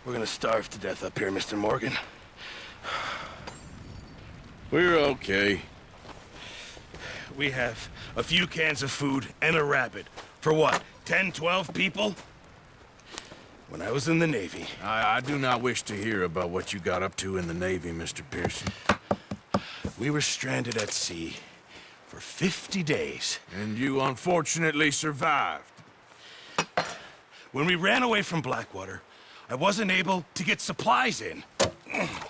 We're gonna starve to death up here, Mr. Morgan. We're okay. We have a few cans of food and a rabbit. For what, 10, 12 people? When I was in the Navy... I do not wish to hear about what you got up to in the Navy, Mr. Pearson. We were stranded at sea for 50 days. And you unfortunately survived. When we ran away from Blackwater, I wasn't able to get supplies in.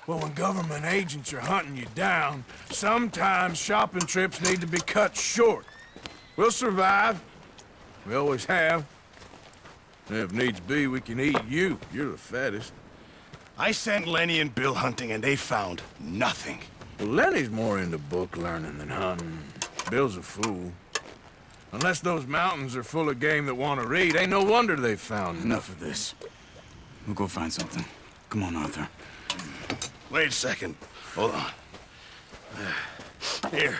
Well, when government agents are hunting you down, sometimes shopping trips need to be cut short. We'll survive. We always have. And if needs be, we can eat you. You're the fattest. I sent Lenny and Bill hunting, and they found nothing. Well, Lenny's more into book learning than hunting. Bill's a fool. Unless those mountains are full of game that want to read, ain't no wonder they found Enough of this. We'll go find something. Come on, Arthur. Wait a second. Hold on. Here.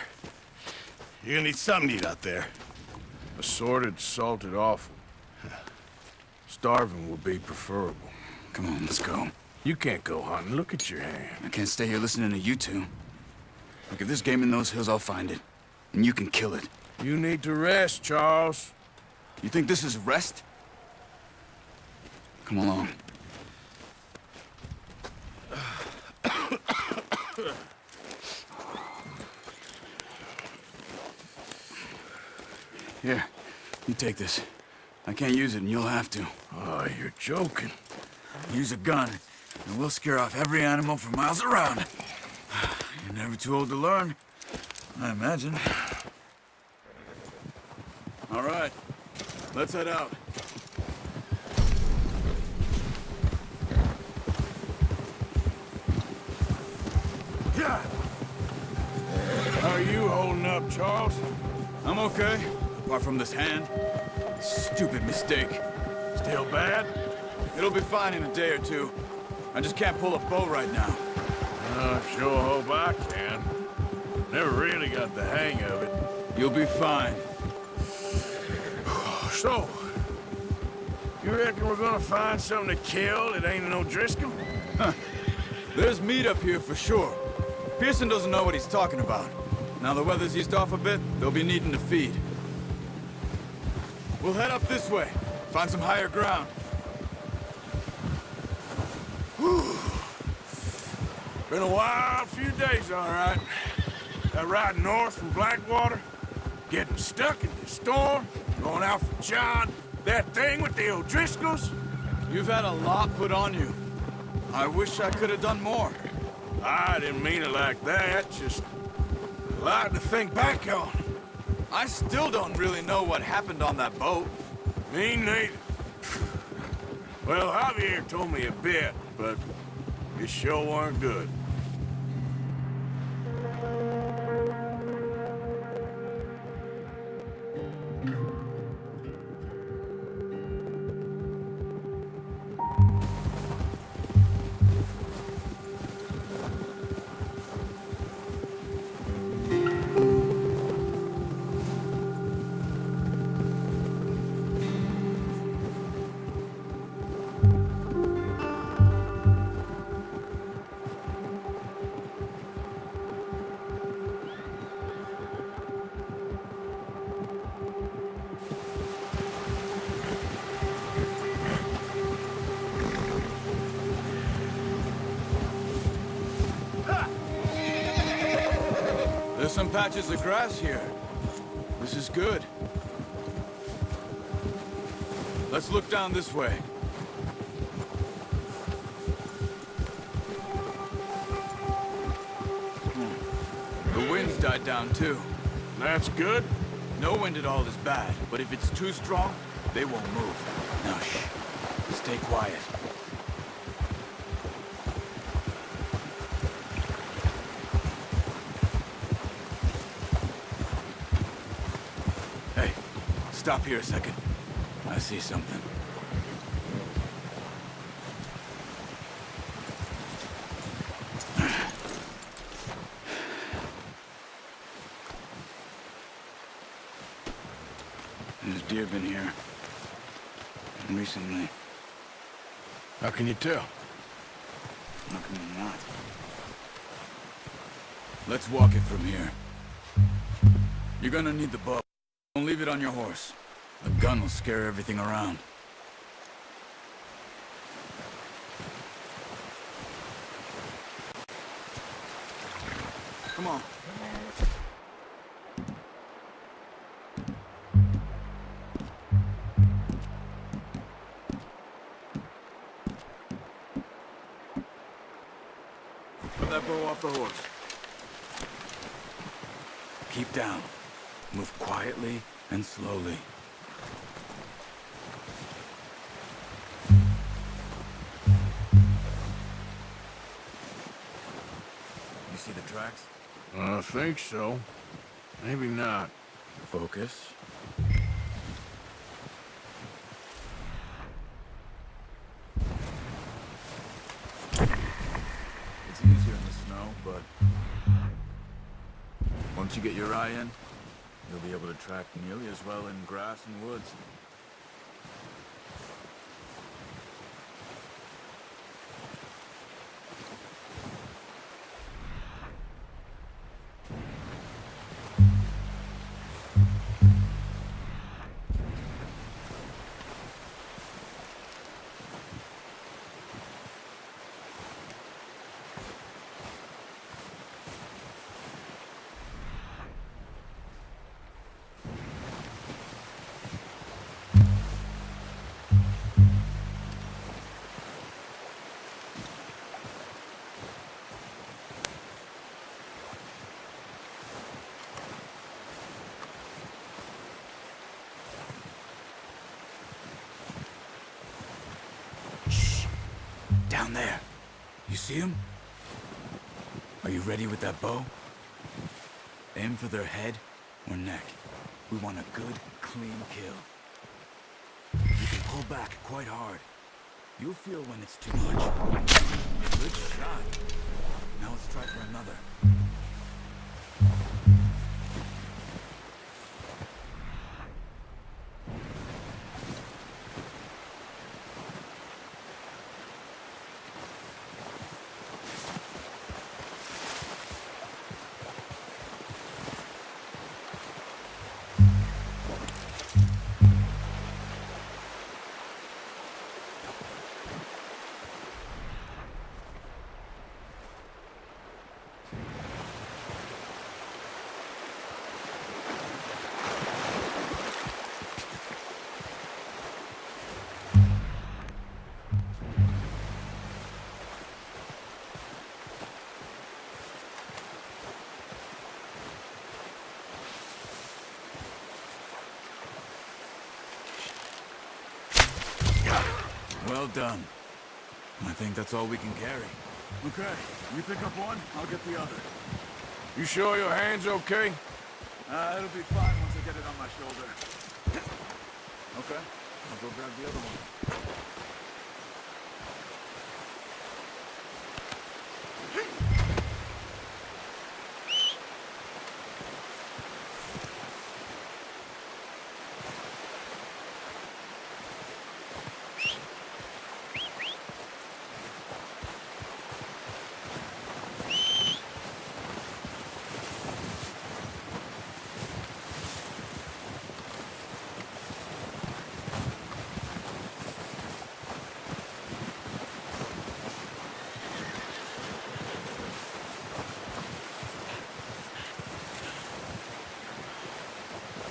You're gonna need something to eat out there. Assorted, salted offal. Starving will be preferable. Come on, let's go. You can't go hunting. Look at your hand. I can't stay here listening to you two. Look, if there's game in those hills, I'll find it. And you can kill it. You need to rest, Charles. You think this is rest? Come along. Here, you take this. I can't use it, and you'll have to. Oh, you're joking. Use a gun, and we'll scare off every animal for miles around. You're never too old to learn, I imagine. All right, let's head out. Yeah. How are you holding up, Charles? I'm okay, apart from this hand. Stupid mistake. Still bad? It'll be fine in a day or two. I just can't pull a bow right now. I sure hope I can. Never really got the hang of it. You'll be fine. So, you reckon we're gonna find something to kill that ain't no Driscoll? There's meat up here for sure. Pearson doesn't know what he's talking about. Now the weather's eased off a bit, they'll be needing to feed. We'll head up this way, find some higher ground. Whew. Been a wild few days, all right. That ride north from Blackwater, getting stuck in the storm, going out for John, that thing with the O'Driscolls. You've had a lot put on you. I wish I could have done more. I didn't mean it like that, just a lot to think back on. I still don't really know what happened on that boat. Me neither. Well, Javier told me a bit, but it sure weren't good. There's some patches of grass here. This is good. Let's look down this way. The wind's died down too. That's good. No wind at all is bad, but if it's too strong, they won't move. Now shh. Stay quiet. Hey, stop here a second. I see something. There's deer been here. Recently. How can you tell? How can you not? Let's walk it from here. You're gonna need the bow. Don't leave it on your horse. The gun will scare everything around. Come on. Put that bow off the horse. Keep down. Move quietly and slowly. You see the tracks? I think so. Maybe not. Focus. It's easier in the snow, but once you get your eye in, you'll be able to track nearly as well in grass and woods. Down there. You see him? Are you ready with that bow? Aim for their head or neck. We want a good, clean kill. You can pull back quite hard. You'll feel when it's too much. Good shot. Now let's try for another. Well done. I think that's all we can carry. Okay, you pick up one, I'll get the other. You sure your hand's okay? It'll be fine once I get it on my shoulder. Okay, I'll go grab the other one.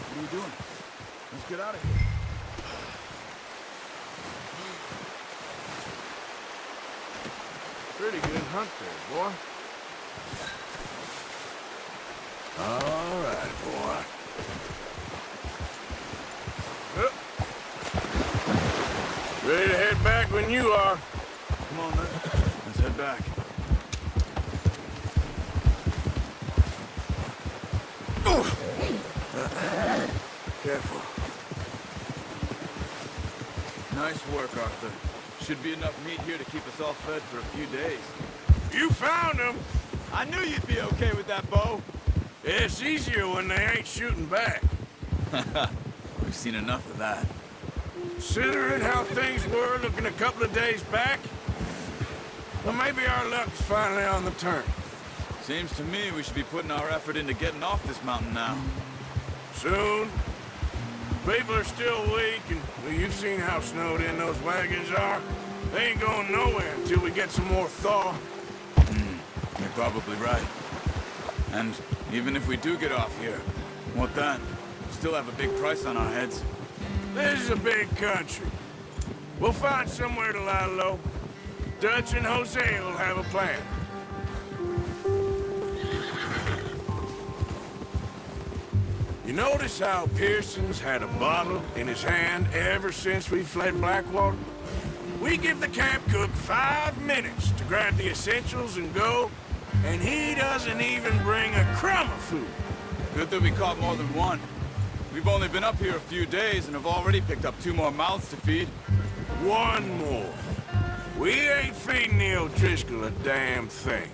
What are you doing? Let's get out of here. Pretty good hunt there, boy. All right, boy. Ready to head back when you are. Come on, then. Let's head back. Careful. Nice work, Arthur. Should be enough meat here to keep us all fed for a few days. You found him. I knew you'd be okay with that bow. It's easier when they ain't shooting back. We've seen enough of that. Considering how things were looking a couple of days back, well, maybe our luck's finally on the turn. Seems to me we should be putting our effort into getting off this mountain now. Soon. People are still weak, and well, you've seen how snowed in those wagons are. They ain't going nowhere until we get some more thaw. You're probably right. And even if we do get off here, what then? Still have a big price on our heads. This is a big country. We'll find somewhere to lie low. Dutch and Jose will have a plan. You notice how Pearson's had a bottle in his hand ever since we fled Blackwater? We give the camp cook 5 minutes to grab the essentials and go, and he doesn't even bring a crumb of food. Good that we caught more than one. We've only been up here a few days and have already picked up 2 more mouths to feed. One more. We ain't feeding the O'Driscoll a damn thing.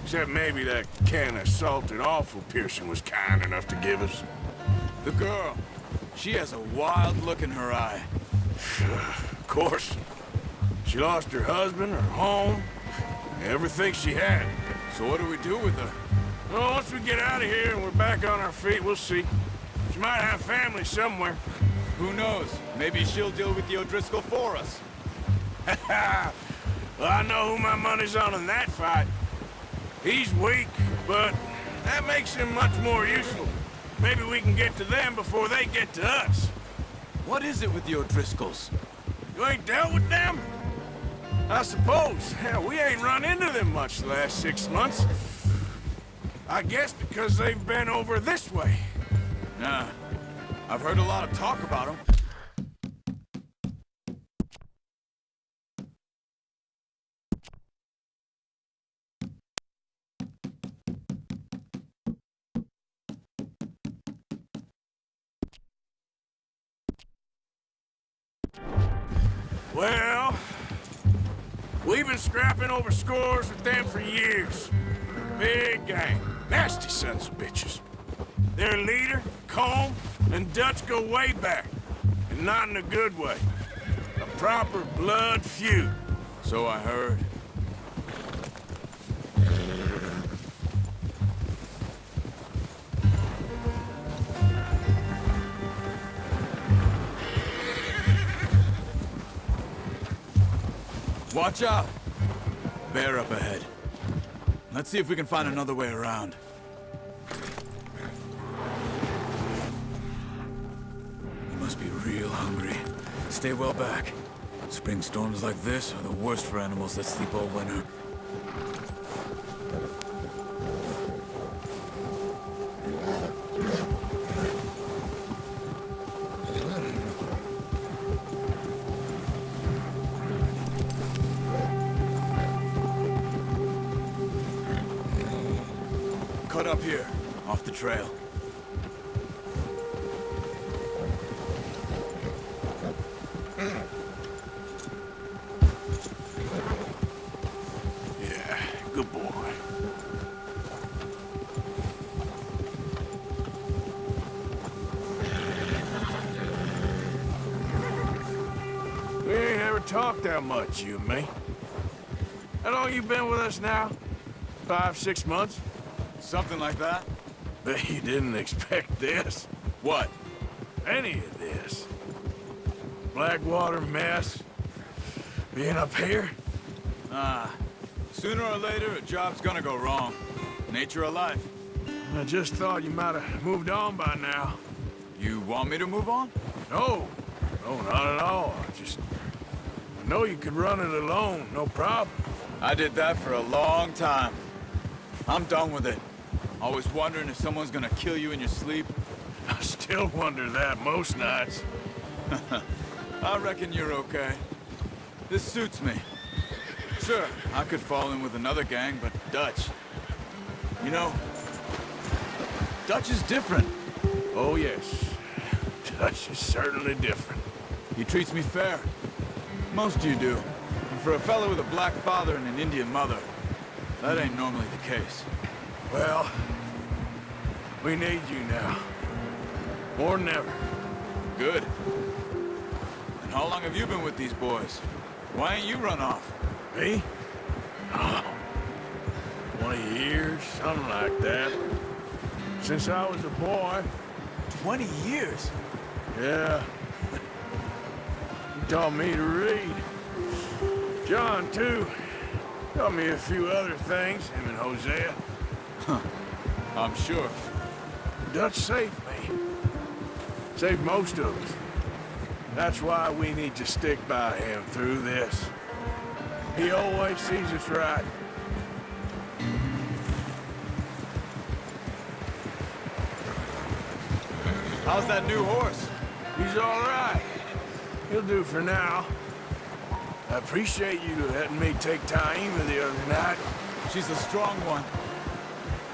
Except maybe that can of salted offal Pearson was kind enough to give us. The girl. She has a wild look in her eye. Of course. She lost her husband, her home, everything she had. So what do we do with her? Well, once we get out of here and we're back on our feet, we'll see. She might have family somewhere. Who knows? Maybe she'll deal with the O'Driscoll for us. Well, I know who my money's on in that fight. He's weak, but that makes him much more useful. Maybe we can get to them before they get to us. What is it with the O'Driscolls? You ain't dealt with them? I suppose. Hell, we ain't run into them much the last 6 months. I guess because they've been over this way. Nah. I've heard a lot of talk about them. Well, we've been scrapping over scores with them for years. Big gang. Nasty sons of bitches. Their leader, Combe, and Dutch go way back. And not in a good way. A proper blood feud. So I heard. Watch out! Bear up ahead. Let's see if we can find another way around. You must be real hungry. Stay well back. Spring storms like this are the worst for animals that sleep all winter. Cut up here, off the trail. Yeah, good boy. We ain't ever talked that much, you and me. How long you been with us now? 5, 6 months? Something like that? Bet you didn't expect this. What? Any of this. Blackwater mess. Being up here? Sooner or later, a job's gonna go wrong. Nature of life. I just thought you might have moved on by now. You want me to move on? No. No, not at all. I know you could run it alone, no problem. I did that for a long time. I'm done with it. Always wondering if someone's gonna kill you in your sleep. I still wonder that most nights. I reckon you're okay. This suits me. Sure, I could fall in with another gang, but Dutch... You know, Dutch is different. Oh, yes. Dutch is certainly different. He treats me fair. Most you do. And for a fellow with a black father and an Indian mother, that ain't normally the case. Well, we need you now. More than ever. Good. And How long have you been with these boys? Why ain't you run off? Me? Oh, 20 years, something like that. Since I was a boy. 20 years? Yeah. He taught me to read. John, too. Taught me a few other things, him and Hosea. I'm sure. Dutch saved me. Saved most of us. That's why we need to stick by him through this. He always sees us right. How's that new horse? He's all right. He'll do for now. I appreciate you letting me take Taima the other night. She's a strong one.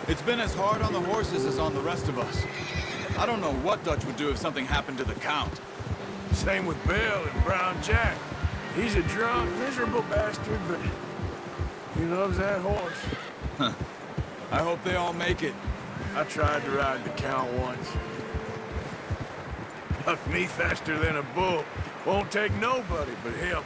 It's been as hard on the horses as on the rest of us. I don't know what Dutch would do if something happened to the Count. Same with Bill and Brown Jack. He's a drunk, miserable bastard, but he loves that horse. I hope they all make it. I tried to ride the Count once. Bucked me faster than a bull. Won't take nobody but him.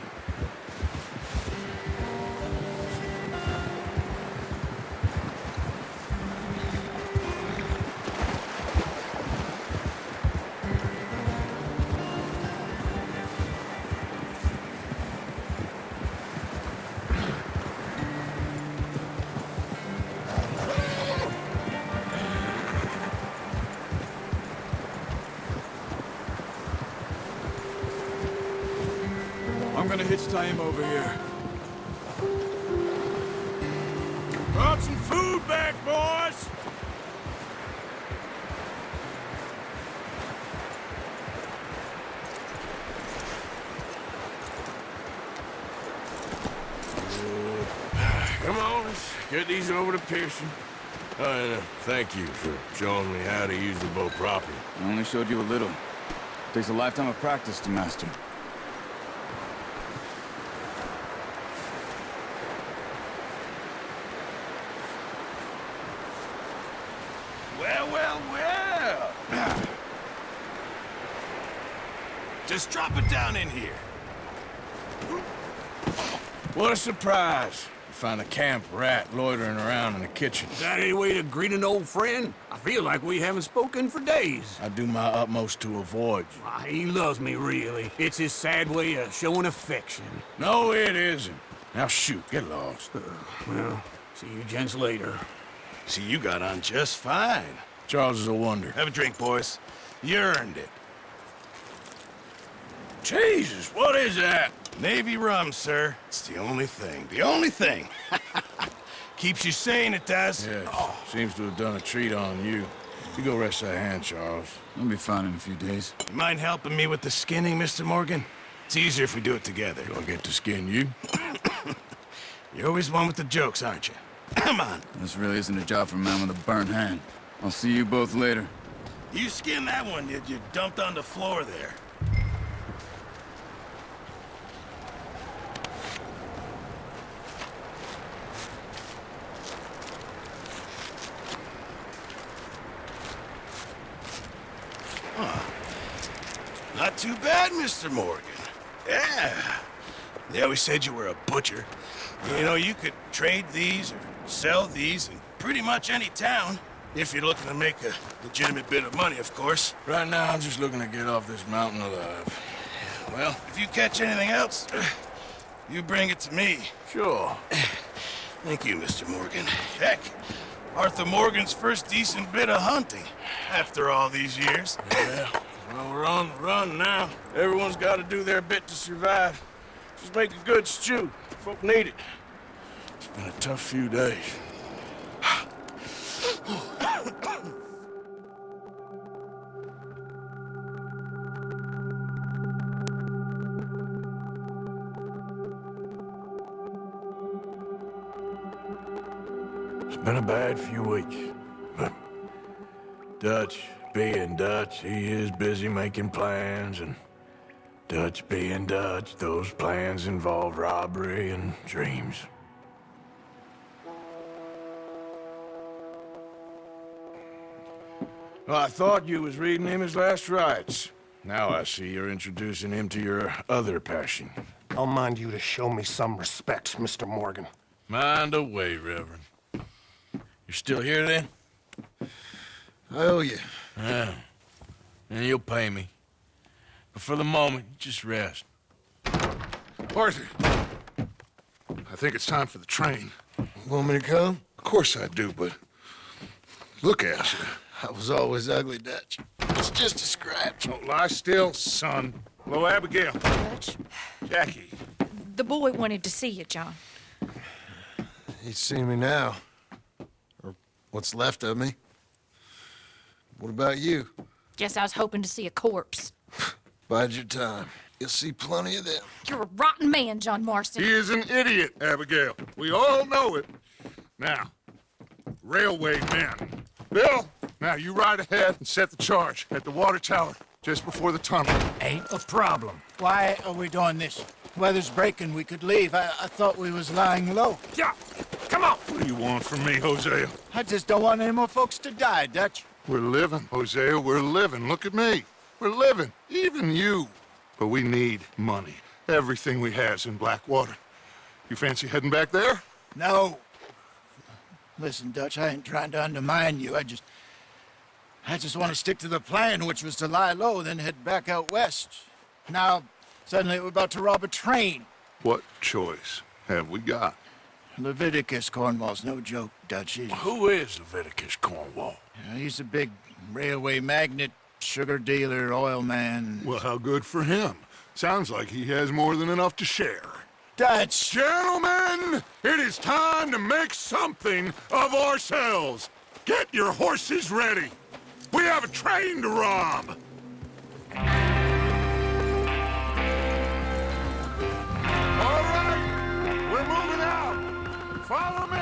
I'm gonna hitch Taima over here. Brought some food back, boys! Come on, let's get these over to Pearson. And thank you for showing me how to use the bow properly. I only showed you a little. Takes a lifetime of practice to master. Well, well, well. Just drop it down in here. What a surprise. Find a camp rat loitering around in the kitchen. Is that any way to greet an old friend? I feel like we haven't spoken for days. I do my utmost to avoid you. Why, he loves me, really. It's his sad way of showing affection. No, it isn't. Now shoot, get lost. Well, see you gents later. See, you got on just fine. Charles is a wonder. Have a drink, boys. You earned it. Jesus, what is that? Navy rum, sir. It's the only thing. The only thing. Keeps you sane, it does. Yes, seems to have done a treat on you. You go rest that hand, Charles. I'll be fine in a few days. You mind helping me with the skinning, Mr. Morgan? It's easier if we do it together. Do I get to skin you? You're always one with the jokes, aren't you? Come on. This really isn't a job for a man with a burnt hand. I'll see you both later. You skinned that one you dumped on the floor there. Not too bad, Mr. Morgan. Yeah. They always said you were a butcher. You know, you could trade these or sell these in pretty much any town. If you're looking to make a legitimate bit of money, of course. Right now, I'm just looking to get off this mountain alive. Well, if you catch anything else, you bring it to me. Sure. Thank you, Mr. Morgan. Heck, Arthur Morgan's first decent bit of hunting after all these years. Yeah. Well, we're on the run now. Everyone's got to do their bit to survive. Just make a good stew. Folk need it. It's been a tough few days. It's been a bad few weeks, but Dutch being Dutch, he is busy making plans, and Dutch being Dutch, those plans involve robbery and dreams. Well, I thought you was reading him his last rites. Now I see you're introducing him to your other passion. I'll mind you to show me some respect, Mr. Morgan. Mind away, Reverend. You're still here, then? I owe you. Yeah. And you'll pay me. But for the moment, just rest. Arthur, I think it's time for the train. Want me to come? Of course I do, but look at you. I was always ugly, Dutch. It's just a scratch. Don't lie still, son. Hello, Abigail. Dutch, Jackie. the boy wanted to see you, John. He's seen me now. Or what's left of me. What about you? Guess I was hoping to see a corpse. Bide your time. You'll see plenty of them. You're a rotten man, John Marston. He is an idiot, Abigail. We all know it. Now, railway men. Bill, now you ride ahead and set the charge at the water tower just before the tunnel. Ain't a problem. Why are we doing this? Weather's breaking. We could leave. I thought we was lying low. Yeah, come on. What do you want from me, Hosea? I just don't want any more folks to die, Dutch. We're living, Hosea. We're living. Look at me. We're living. Even you. But we need money. Everything we has in Blackwater. You fancy heading back there? No. Listen, Dutch, I ain't trying to undermine you. I just want to stick to the plan, which was to lie low, then head back out west. Now, suddenly we're about to rob a train. What choice have we got? Leviticus Cornwall's no joke, Dutch. Who is Leviticus Cornwall? He's a big railway magnate, sugar dealer, oil man. Well, how good for him. Sounds like he has more than enough to share. Dutch! Gentlemen, it is time to make something of ourselves. Get your horses ready. We have a train to rob. All right, we're moving out. Follow me.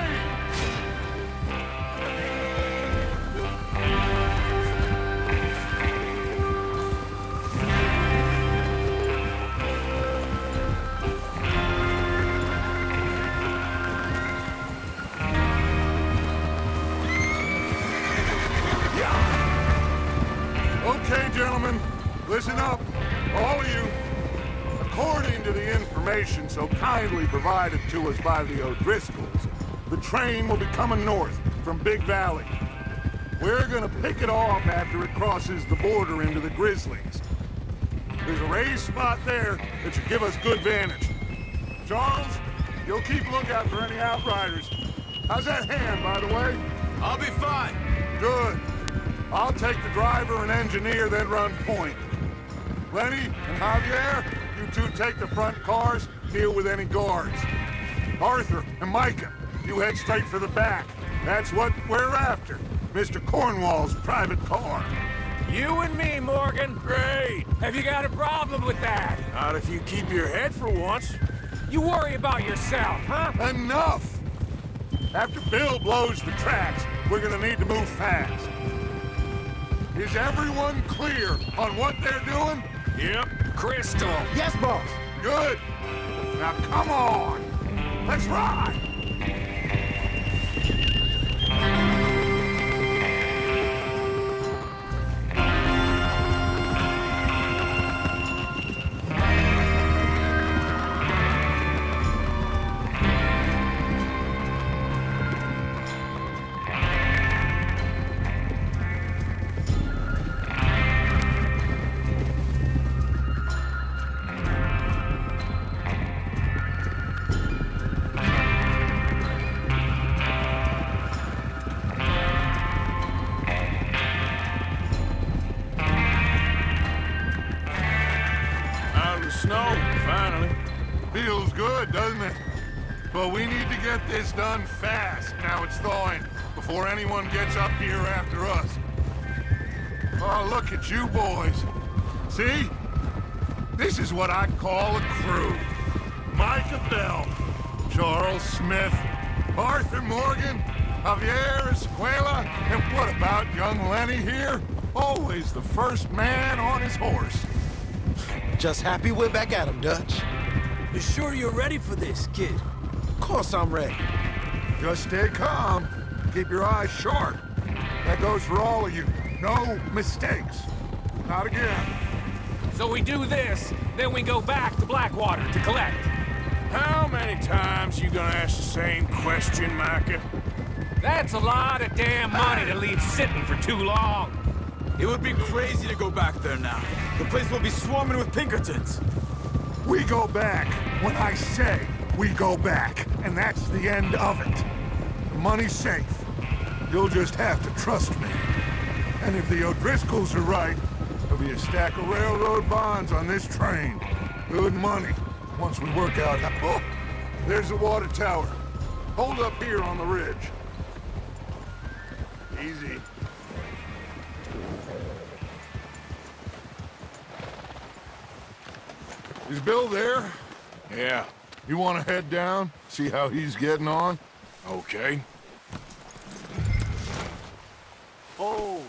Okay, gentlemen, listen up, all of you. According to the information so kindly provided to us by the O'Driscolls, the train will be coming north from Big Valley. We're gonna pick it off after it crosses the border into the Grizzlies. There's a raised spot there that should give us good vantage. Charles, you'll keep lookout for any outriders. How's that hand, by the way? I'll be fine. Good. I'll take the driver and engineer, then run point. Lenny and Javier, you two take the front cars, deal with any guards. Arthur and Micah, you head straight for the back. That's what we're after. Mr. Cornwall's private car. You and me, Morgan. Great. Have you got a problem with that? Not if you keep your head for once. You worry about yourself, huh? Enough! After Bill blows the tracks, we're gonna need to move fast. Is everyone clear on what they're doing? Yep. Crystal. Yes, boss! Good. Now come on. Let's ride. Snow, finally. Feels good, doesn't it? But we need to get this done fast, now it's thawing, before anyone gets up here after us. Oh, look at you boys. See? This is what I call a crew. Micah Bell, Charles Smith, Arthur Morgan, Javier Escuela, and what about young Lenny here? Always the first man on his horse. Just happy we're back at him, Dutch. You sure you're ready for this, kid? Of course I'm ready. Just stay calm. Keep your eyes sharp. That goes for all of you. No mistakes. Not again. So we do this, then we go back to Blackwater to collect. How many times you gonna ask the same question, Micah? That's a lot of damn money to leave sitting for too long. It would be crazy to go back there now. The place will be swarming with Pinkertons. We go back when I say we go back, and that's the end of it. The money's safe. You'll just have to trust me. And if the O'Driscolls are right, there'll be a stack of railroad bonds on this train. Good money, once we work out how... Oh, there's the water tower. Hold up here on the ridge. Easy. Is Bill there? Yeah, You want to head down, see how he's getting on? okay. Oh.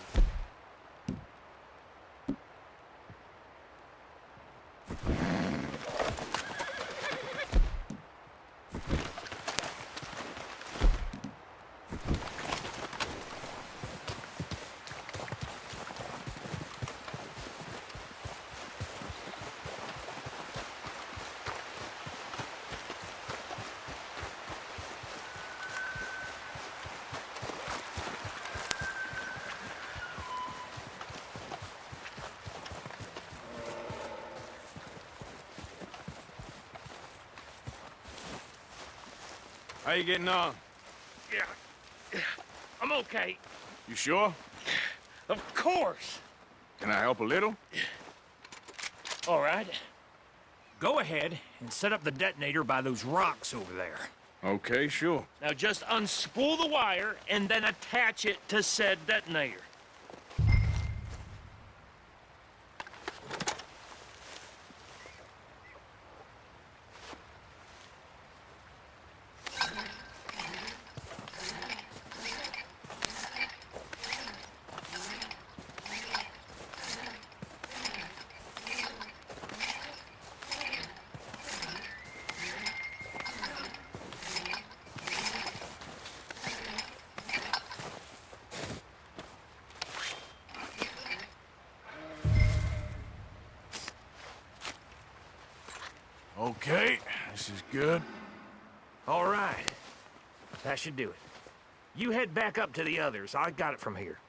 How you getting on? Yeah, I'm okay. You sure? Of course. Can I help a little? All right. Go ahead and set up the detonator by those rocks over there. Okay, sure. Now just unspool the wire and then attach it to said detonator. Okay, this is good. All right. That should do it. You head back up to the others. I got it from here.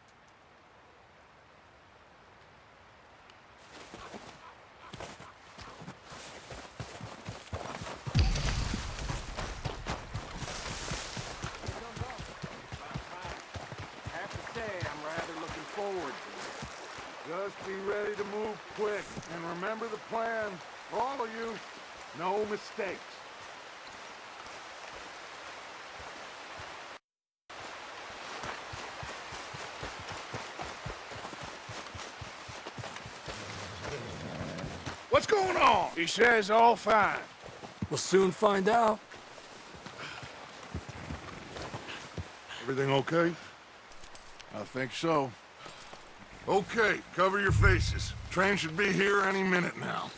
I have to say, I'm rather looking forward to it. Just be ready to move quick, and remember the plan. All of you, no mistakes. What's going on? He says all fine. We'll soon find out. Everything okay? I think so. Okay, cover your faces. Train should be here any minute now.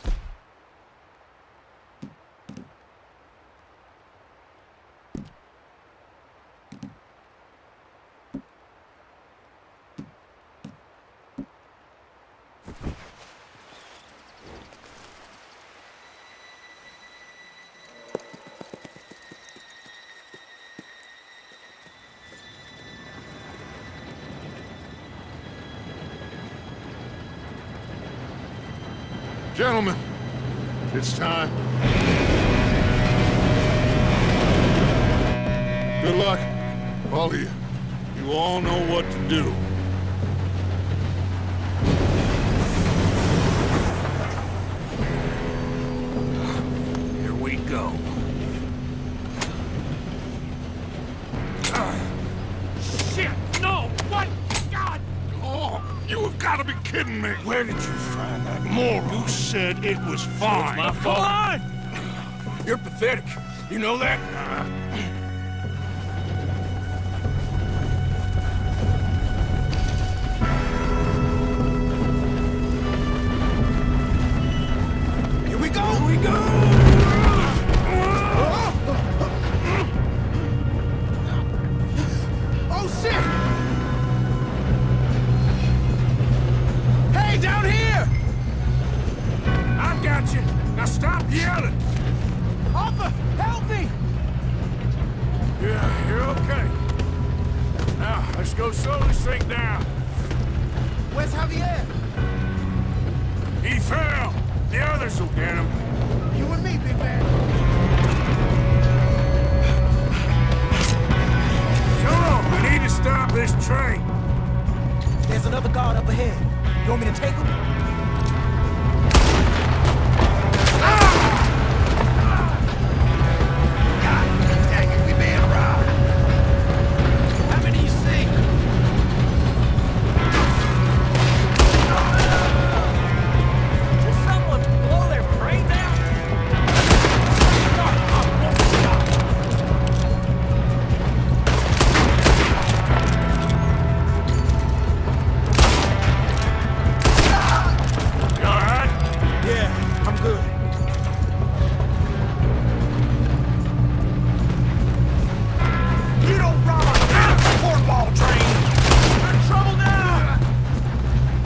Gentlemen, it's time. Good luck, all of you. You all know what to do. Here we go. Shit! No! What? God! Oh, you have got to be kidding me. Where did you find that moron? You said it was fine. My fault. Come on! You're pathetic. You know that? Here we go! Here we go! Oh, shit! Hey, down here! yelling? Arthur, help me! Yeah, you're okay. Now, let's go slowly straight down. Where's Javier? He fell. The others will get him. You and me, big man. Come on, we need to stop this train. There's another guard up ahead. You want me to take him? Dang it, we being robbed. How many you see? Will someone blow their brains out? You all right? Yeah, I'm good. You don't rob a cornball train! You're in trouble now!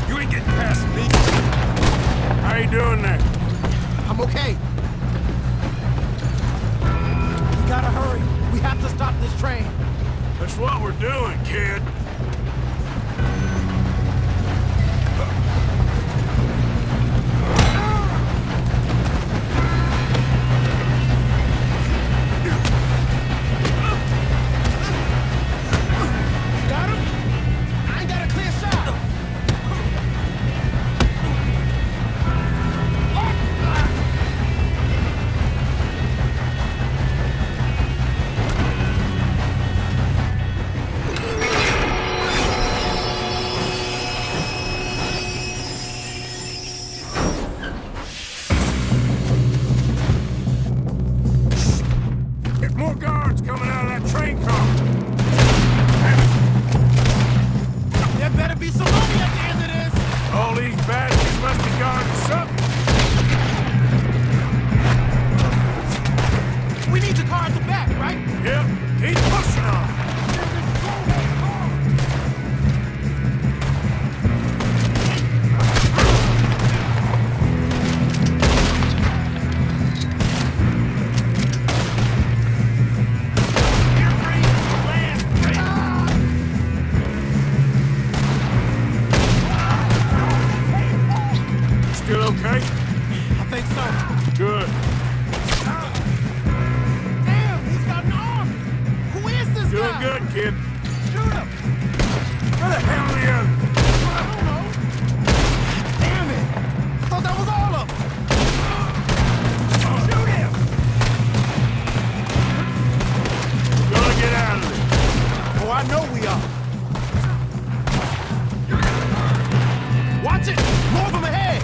You ain't getting past me. How you doing there? I'm okay. We gotta hurry. We have to stop this train. That's what we're doing, kid. Got him? I ain't got a clear shot. There's more guards coming out of that train car. There better be some money at the end of this. All these badges must be guarding something. We need the car at the back, right? Yep, keep pushing on. Still okay? I think so. Good. Damn, he's got an arm. Who is this Doing guy? good, kid. Shoot him. Where the hell are the others? I don't know. Damn it. I thought that was all of them. Shoot him. We're gonna get out of this. Oh, I know we are. Watch it! More of them ahead!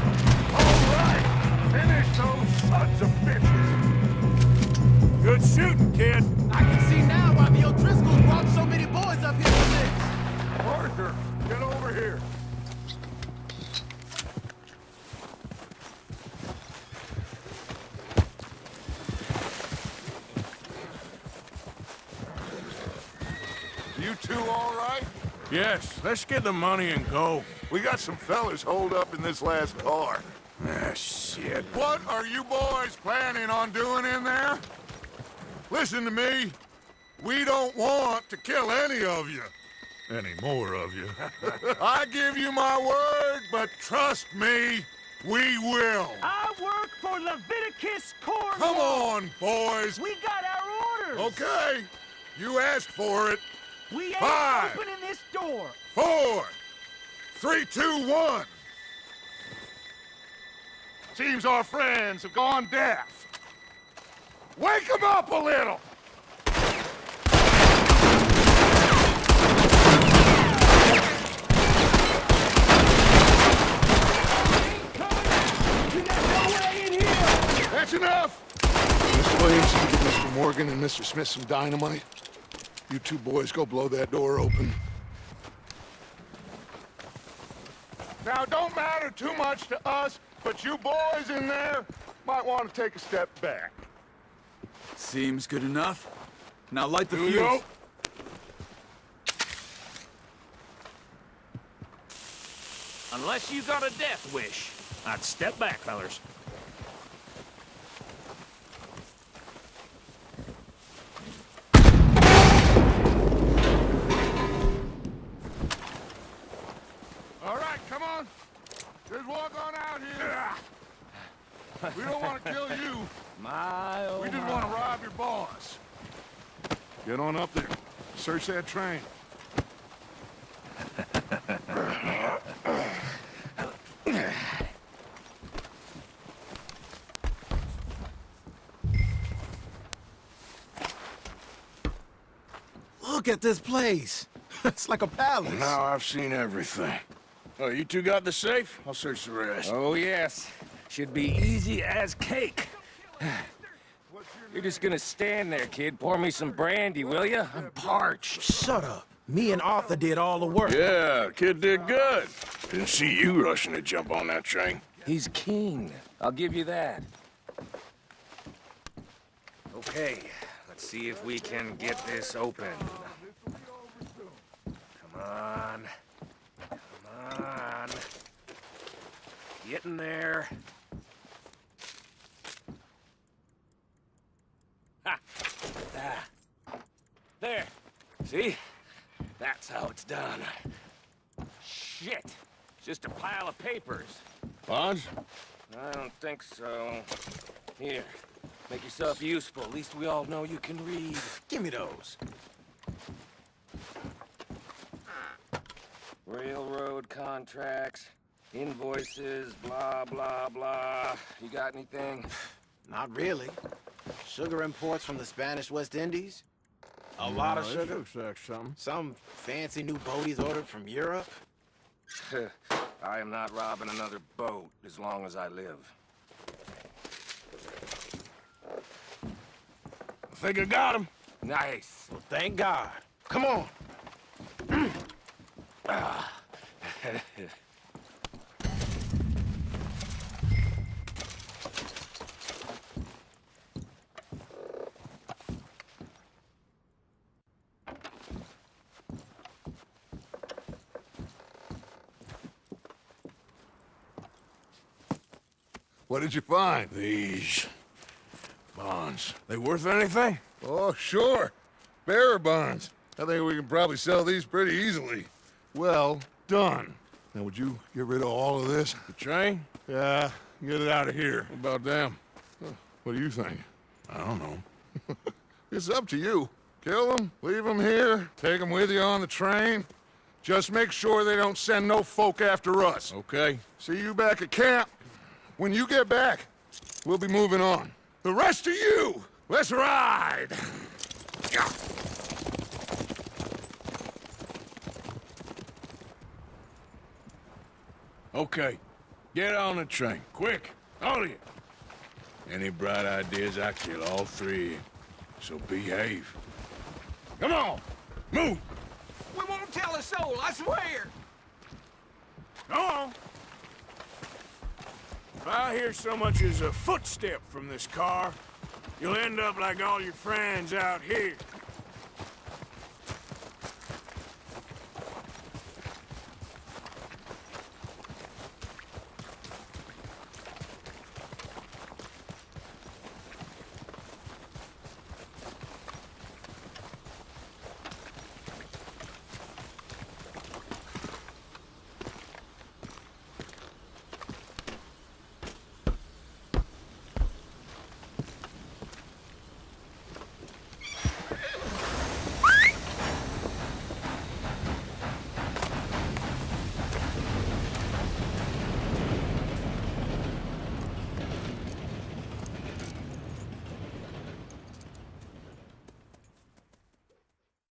All right, finish those sons of bitches. Good shooting, kid. I can see now why the O'Driscolls brought so many boys up here for this. Arthur, get over here. You two all right? Yes, let's get the money and go. We got some fellas holed up in this last car. Ah, shit. What are you boys planning on doing in there? Listen to me. We don't want to kill any of you. Any more of you. I give you my word, but trust me, we will. I work for Leviticus Corps. Come on, boys. We got our orders. Okay, you asked for it. We ain't 5, opening this door. 4, 3, 2, 1. Seems our friends have gone deaf. Wake them up a little. That's enough. Mr. Williams, you give Mr. Morgan and Mr. Smith some dynamite. You two boys go blow that door open. Now, it don't matter too much to us, but you boys in there might want to take a step back. Seems good enough. Now light the Here we fuse. go. Unless you got a death wish, I'd step back, fellers. My, oh We just my. want to rob your boss. Get on up there. Search that train. Look at this place. It's like a palace. Now I've seen everything. Oh, you two got the safe? I'll search the rest. Oh, yes. Should be easy as cake. You're just gonna stand there, kid. Pour me some brandy, will ya? I'm parched. Shut up. Me and Arthur did all the work. Yeah, kid did good. Didn't see you rushing to jump on that train. He's keen. I'll give you that. Okay, let's see if we can get this open. Come on. Come on. Get in there. Ha! Ah. There. See? That's how it's done. Shit! Just a pile of papers. Bonds? I don't think so. Here, make yourself useful. At least we all know you can read. Give me those. Railroad contracts, invoices, blah, blah, blah. You got anything? Not really. Sugar imports from the Spanish West Indies. A lot of sugar. Looks like something. Some fancy new boat he's ordered from Europe. I am not robbing another boat as long as I live. I think I got him. Nice. Well, thank God. Come on. What did you find? These bonds. They worth anything? Oh, sure. Bearer bonds. I think we can probably sell these pretty easily. Well done. Now, would you get rid of all of this? The train? Yeah, get it out of here. What about them? What do you think? I don't know. It's up to you. Kill them, leave them here, take them with you on the train. Just make sure they don't send no folk after us. Okay. See you back at camp. When you get back, we'll be moving on. The rest of you, let's ride! Okay. Get on the train. Quick. All of you. Any bright ideas, I kill all three of you. So behave. Come on! Move! We won't tell a soul, I swear. Go on! If I hear so much as a footstep from this car, you'll end up like all your friends out here.